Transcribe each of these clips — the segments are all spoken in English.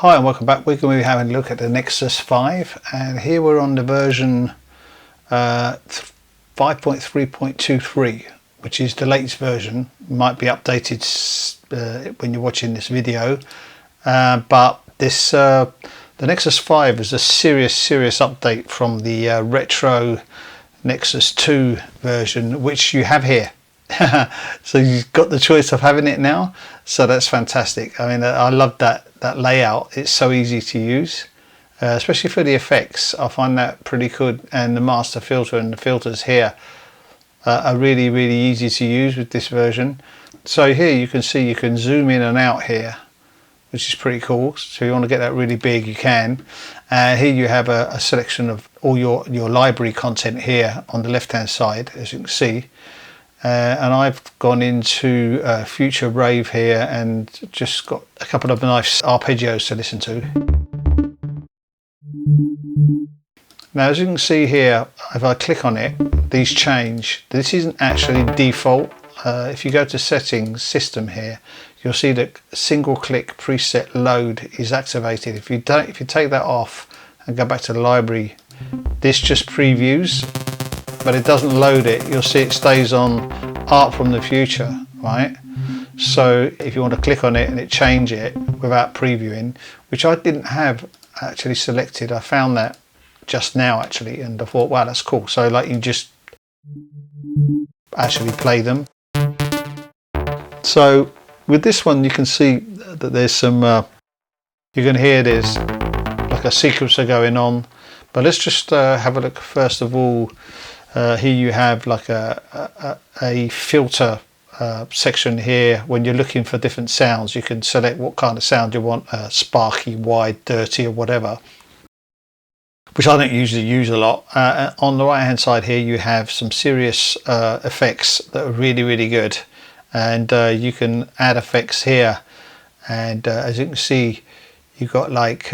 Hi and welcome back. We're going to be having a look at the Nexus 5, and here we're on the version 5.3.23, which is the latest version. Might be updated when you're watching this video, but this the Nexus 5 is a serious update from the retro Nexus 2 version, which you have here. So you've got the choice of having it now, so that's fantastic. I mean, I love that layout. It's so easy to use, especially for the effects. I find that pretty good, and the master filter and the filters here are really easy to use with this version. So here you can see you can zoom in and out here, which is pretty cool. So you want to get that really big, you can. Here you have a selection of all your library content here on the left hand side, as you can see. And I've gone into Future Rave here and just got a couple of nice arpeggios to listen to. Now, as you can see here, if I click on it, these change. This isn't actually default. If you go to Settings, System here, you'll see that single click preset load is activated. If you take that off and go back to the library, this just previews, but it doesn't load it. You'll see it stays on Art from the Future, right? So if you want to click on it and it change it without previewing, which I didn't have actually selected, I found that just now actually, and I thought, wow, that's cool. So like you just actually play them. So with this one, you can see that there's some, you can hear there's like a sequencer going on, but let's just have a look first of all. Here you have like a filter section here. When you're looking for different sounds, you can select what kind of sound you want, sparky, wide, dirty, or whatever, which I don't usually use a lot. On the right hand side here you have some serious effects that are really good, and you can add effects here, and as you can see, you've got like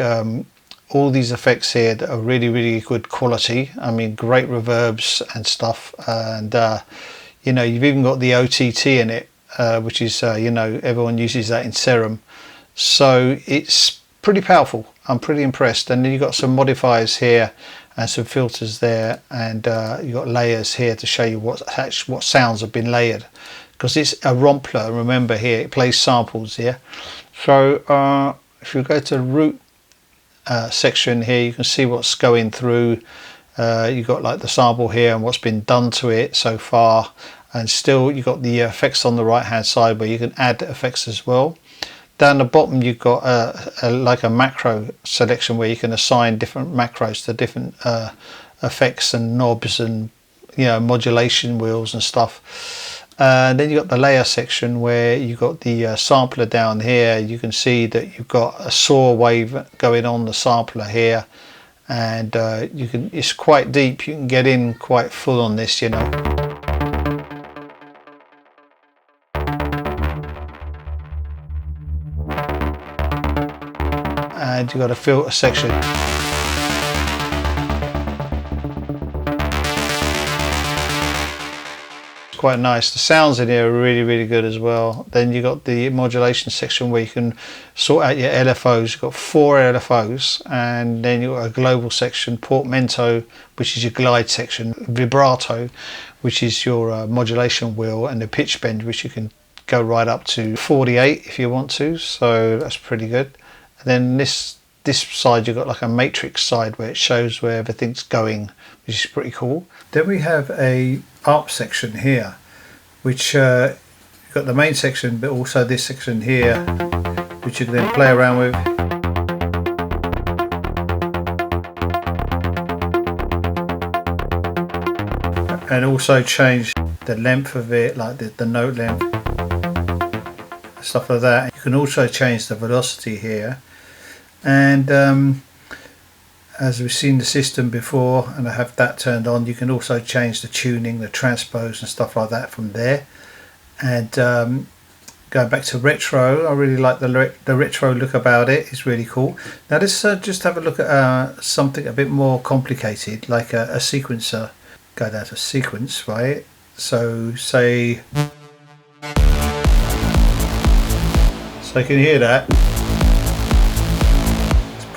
all these effects here that are really good quality. I mean, great reverbs and stuff, and you know, you've even got the OTT in it, which is you know, everyone uses that in Serum, so it's pretty powerful. I'm pretty impressed. And then you've got some modifiers here and some filters there, and you've got layers here to show you what sounds have been layered, because it's a rompler. Remember, here it plays samples here. So if you go to root section here, you can see what's going through. You've got like the sample here and what's been done to it so far, and still you've got the effects on the right hand side where you can add effects as well. Down the bottom you've got like a macro selection where you can assign different macros to different effects and knobs and, you know, modulation wheels and stuff. Then you've got the layer section where you've got the sampler down here. You can see that you've got a saw wave going on the sampler here, and it's quite deep. You can get in quite full on this, you know. And you've got a filter section. Quite nice. The sounds in here are really good as well. Then you got the modulation section where you can sort out your LFOs. You've got 4 LFOs, and then you've got a global section, portamento, which is your glide section, vibrato, which is your modulation wheel, and the pitch bend, which you can go right up to 48 if you want to. So that's pretty good. And then this side you've got like a matrix side where it shows where everything's going, which is pretty cool. Then we have a ARP section here, which you've got the main section, but also this section here, which you can then play around with. And also change the length of it, like the note length, stuff like that. You can also change the velocity here. And as we've seen the system before, and I have that turned on, you can also change the tuning, the transpose and stuff like that from there. And going back to retro, I really like the retro look about it. It's really cool. Now let's just have a look at something a bit more complicated, like a sequencer. Go down to sequence, right? So say, so you can hear that.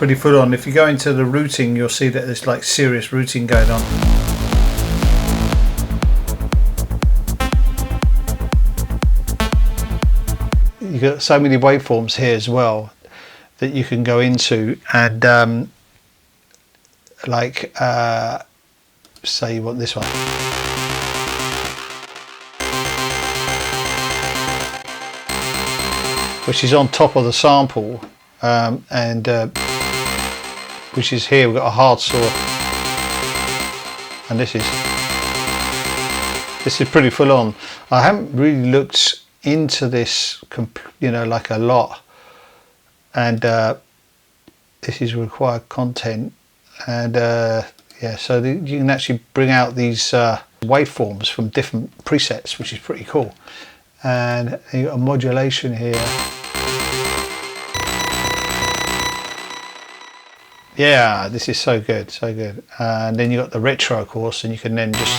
pretty full on. If you go into the routing, you'll see that there's like serious routing going on. You've got so many waveforms here as well that you can go into, and like say you want this one, which is on top of the sample, and which is here. We've got a hard saw, and this is pretty full on. I haven't really looked into this, you know, like a lot, and this is required content, and yeah, so you can actually bring out these waveforms from different presets, which is pretty cool. And you got a modulation here. Yeah, this is so good, so good. And then you got the retro, of course, and you can then just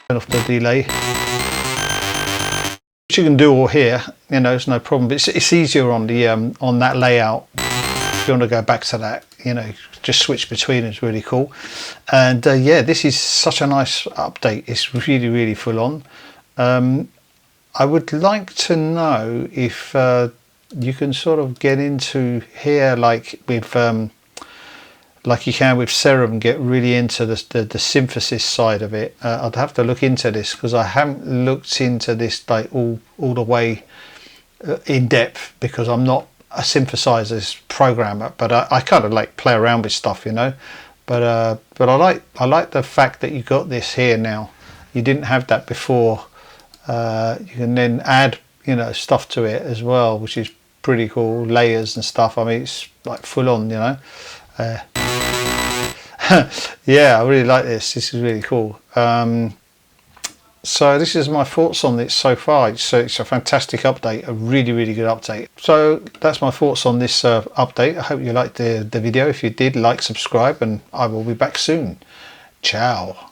turn off the delay, which you can do all here. You know, it's no problem. But it's easier on the on that layout. If you want to go back to that, you know, just switch between is really cool. And yeah, this is such a nice update. It's really, really full on. I would like to know if you can sort of get into here, like with like you can with Serum, get really into the synthesis side of it. I'd have to look into this, because I haven't looked into this like all the way in depth, because I'm not a synthesizers programmer, but I kind of like play around with stuff, you know. But I like the fact that you got this here now. You didn't have that before. You can then add, you know, stuff to it as well, which is pretty cool. Layers and stuff. I mean, it's like full on, you know. Yeah, I really like this. This is really cool. So this is my thoughts on it so far. So it's a fantastic update, a really, really good update. So that's my thoughts on this update. I hope you liked the video. If you did, like, subscribe, and I will be back soon. Ciao.